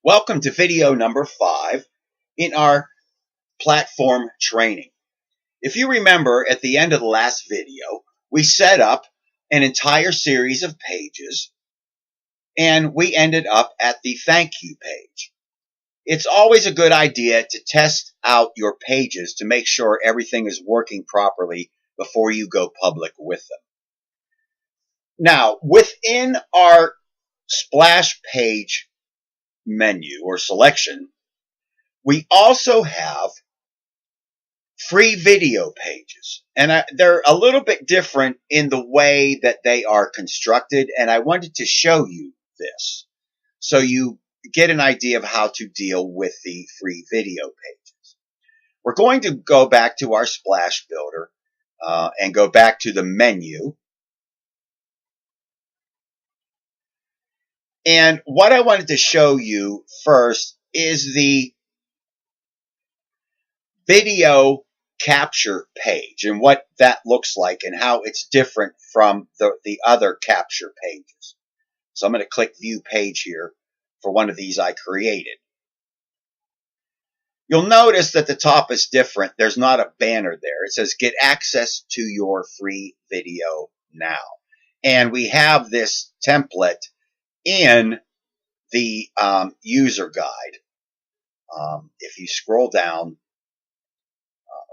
Welcome to video number 5 in our platform training. If you remember, at the end of the last video, we set up an entire series of pages and we ended up at the thank you page. It's always a good idea to test out your pages to make sure everything is working properly before you go public with them. Now, within our splash page menu or selection, we also have free video pages, and they're a little bit different in the way that they are constructed, and I wanted to show you this so you get an idea of how to deal with the free video pages. We're going to go back to our Splash Builder and go back to the menu. And what I wanted to show you first is the video capture page and what that looks like and how it's different from the other capture pages. So I'm going to click View Page here for one of these I created. You'll notice that the top is different. There's not a banner there. It says get access to your free video now. And we have this template in the user guide. If you scroll down,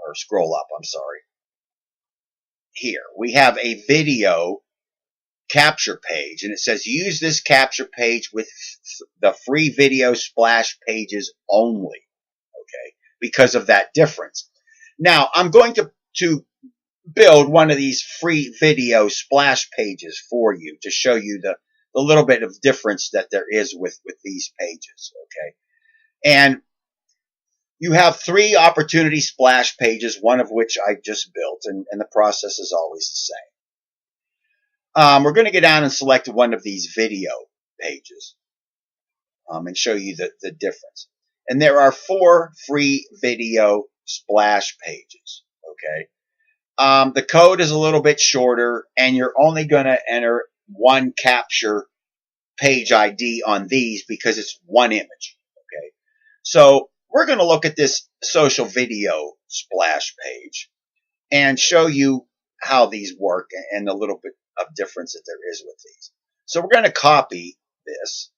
or scroll up, I'm sorry. Here, we have a video capture page, and it says use this capture page with the free video splash pages only, okay, because of that difference. Now, I'm going to build one of these free video splash pages for you to show you the little bit of difference that there is with these pages, okay? And you have 3 opportunity splash pages, one of which I just built, and the process is always the same. We're going to go down and select one of these video pages and show you the difference. And there are 4 free video splash pages, okay? The code is a little bit shorter, and you're only going to enter one capture page ID on these because it's one image, okay? So we're going to look at this social video splash page and show you how these work and a little bit of difference that there is with these. So we're going to copy this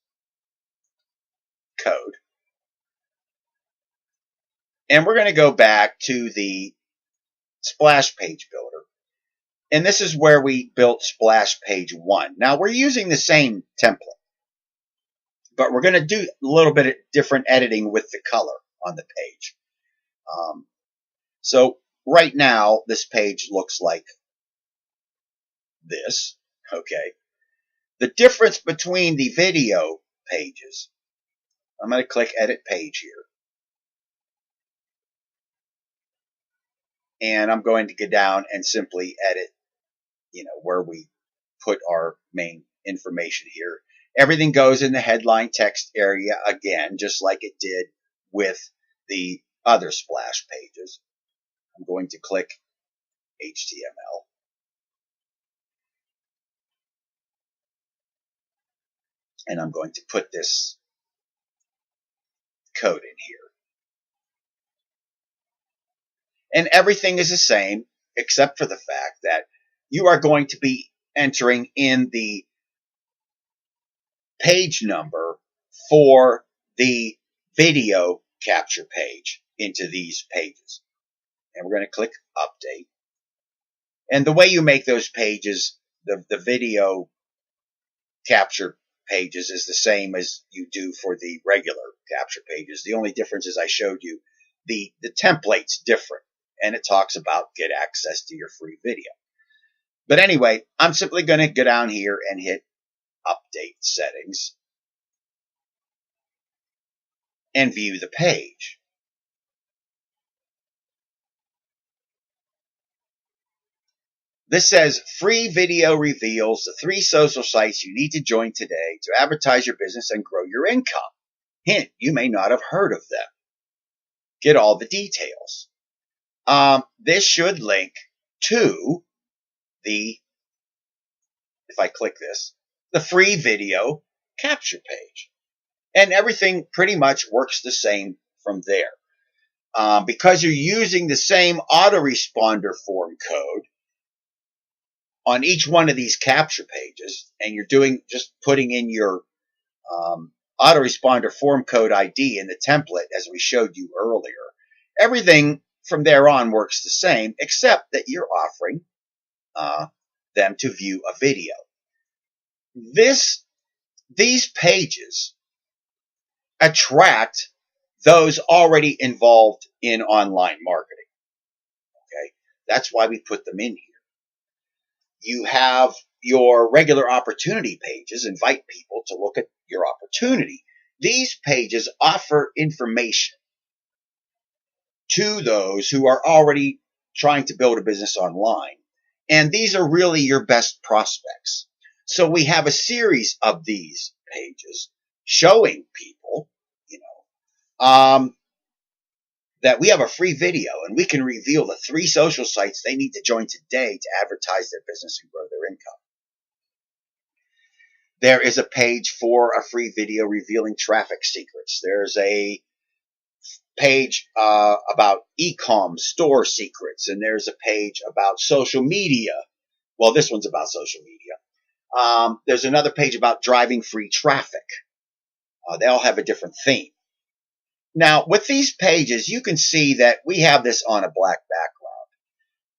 code and we're going to go back to the splash page builder. And this is where we built splash page 1. Now we're using the same template, but we're going to do a little bit of different editing with the color on the page. So right now, this page looks like this, okay? The difference between the video pages, I'm going to click Edit Page here. And I'm going to go down and simply edit, where we put our main information here. Everything goes in the headline text area again, just like it did with the other splash pages. I'm going to click HTML. And I'm going to put this code in here. And everything is the same, except for the fact that you are going to be entering in the page number for the video capture page into these pages. And we're going to click Update. And the way you make those pages, the video capture pages, is the same as you do for the regular capture pages. The only difference is I showed you the template's different, and it talks about get access to your free video. But anyway, I'm simply going to go down here and hit Update Settings and view the page. This says free video reveals the 3 social sites you need to join today to advertise your business and grow your income. Hint, you may not have heard of them. Get all the details. This should link to if I click this, the free video capture page. And everything pretty much works the same from there. Because you're using the same autoresponder form code on each one of these capture pages, and you're just putting in your autoresponder form code ID in the template as we showed you earlier, everything from there on works the same, except that you're offering them to view a video. These pages attract those already involved in online marketing. Okay, that's why we put them in here. You have your regular opportunity pages, invite people to look at your opportunity. These pages offer information to those who are already trying to build a business online. And these are really your best prospects. So we have a series of these pages showing people, that we have a free video and we can reveal the 3 social sites they need to join today to advertise their business and grow their income. There is a page for a free video revealing traffic secrets. There's a page about e-com store secrets, and there's a page about social media. Well, this one's about social media. There's another page about driving free traffic. They all have a different theme. Now, with these pages, you can see that we have this on a black background.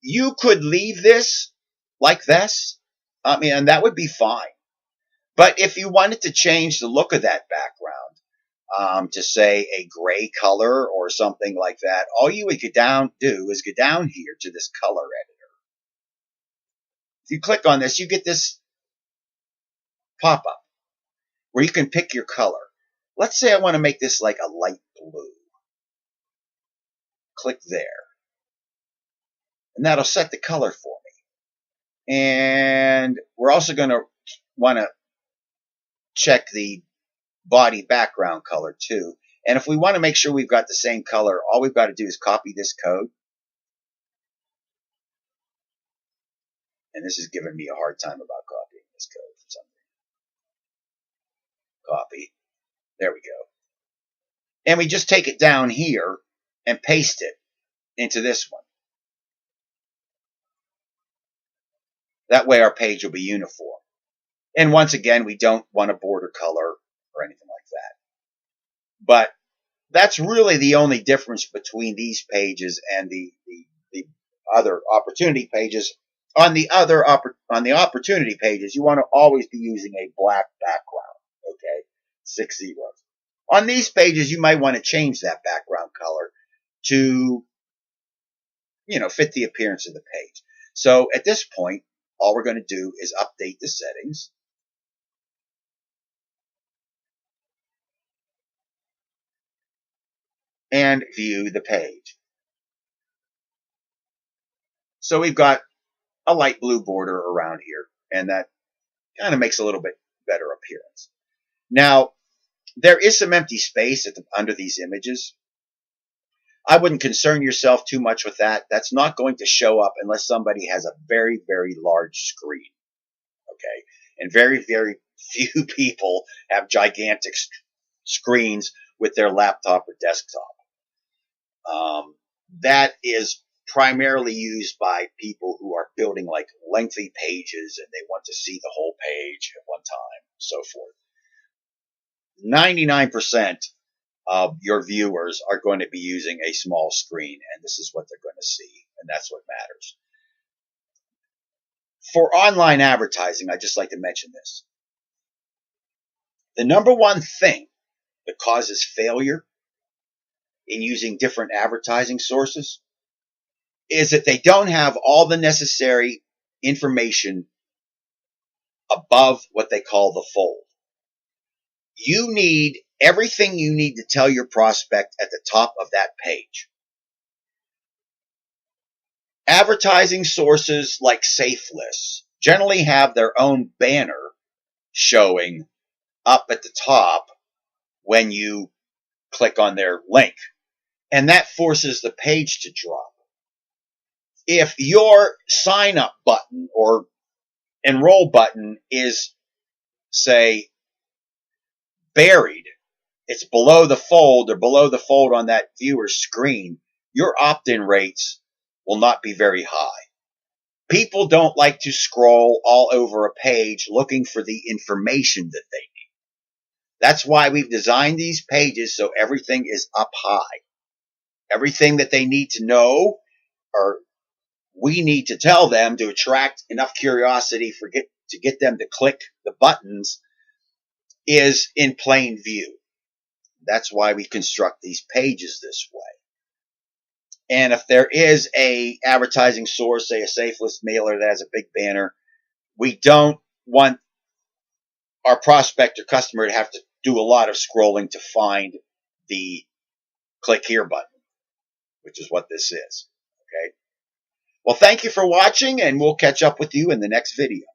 You could leave this like this, and that would be fine. But if you wanted to change the look of that background, to say a gray color or something like that, all you would do is go down here to this color editor. If you click on this, you get this pop-up where you can pick your color. Let's say I want to make this like a light blue. Click there. And that'll set the color for me. And we're also going to want to check the body background color too. And if we want to make sure we've got the same color, all we've got to do is copy this code. And this is giving me a hard time about copying this code for some reason. Copy. There we go. And we just take it down here and paste it into this one. That way our page will be uniform. And once again, we don't want a border color or anything like that. But that's really the only difference between these pages and the other opportunity pages. On the opportunity pages, you want to always be using a black background. Okay, 6 zeros. On these pages, you might want to change that background color to, fit the appearance of the page. So at this point, all we're going to do is update the settings. And view the page. So we've got a light blue border around here, and that kind of makes a little bit better appearance. Now, there is some empty space under these images. I wouldn't concern yourself too much with that. That's not going to show up unless somebody has a very, very large screen. Okay? And very, very few people have gigantic screens with their laptop or desktop. That is primarily used by people who are building like lengthy pages and they want to see the whole page at one time, so forth. 99% of your viewers are going to be using a small screen, and this is what they're going to see, and that's what matters. For online advertising, I'd just like to mention this. The number one thing that causes failure in using different advertising sources is that they don't have all the necessary information above what they call the fold. You need everything you need to tell your prospect at the top of that page. Advertising sources like SafeList generally have their own banner showing up at the top when you click on their link. And that forces the page to drop. If your sign up button or enroll button is, say, buried it's below the fold or below the fold on that viewer's screen, your opt-in rates will not be very high. People don't like to scroll all over a page looking for the information that they need. That's why we've designed these pages so everything is up high. Everything that they need to know, or we need to tell them to attract enough curiosity to get them to click the buttons, is in plain view. That's why we construct these pages this way. And if there is a advertising source, say a safe list mailer that has a big banner, we don't want our prospect or customer to have to do a lot of scrolling to find the click here button, which is what this is. Okay. Well, thank you for watching, and we'll catch up with you in the next video.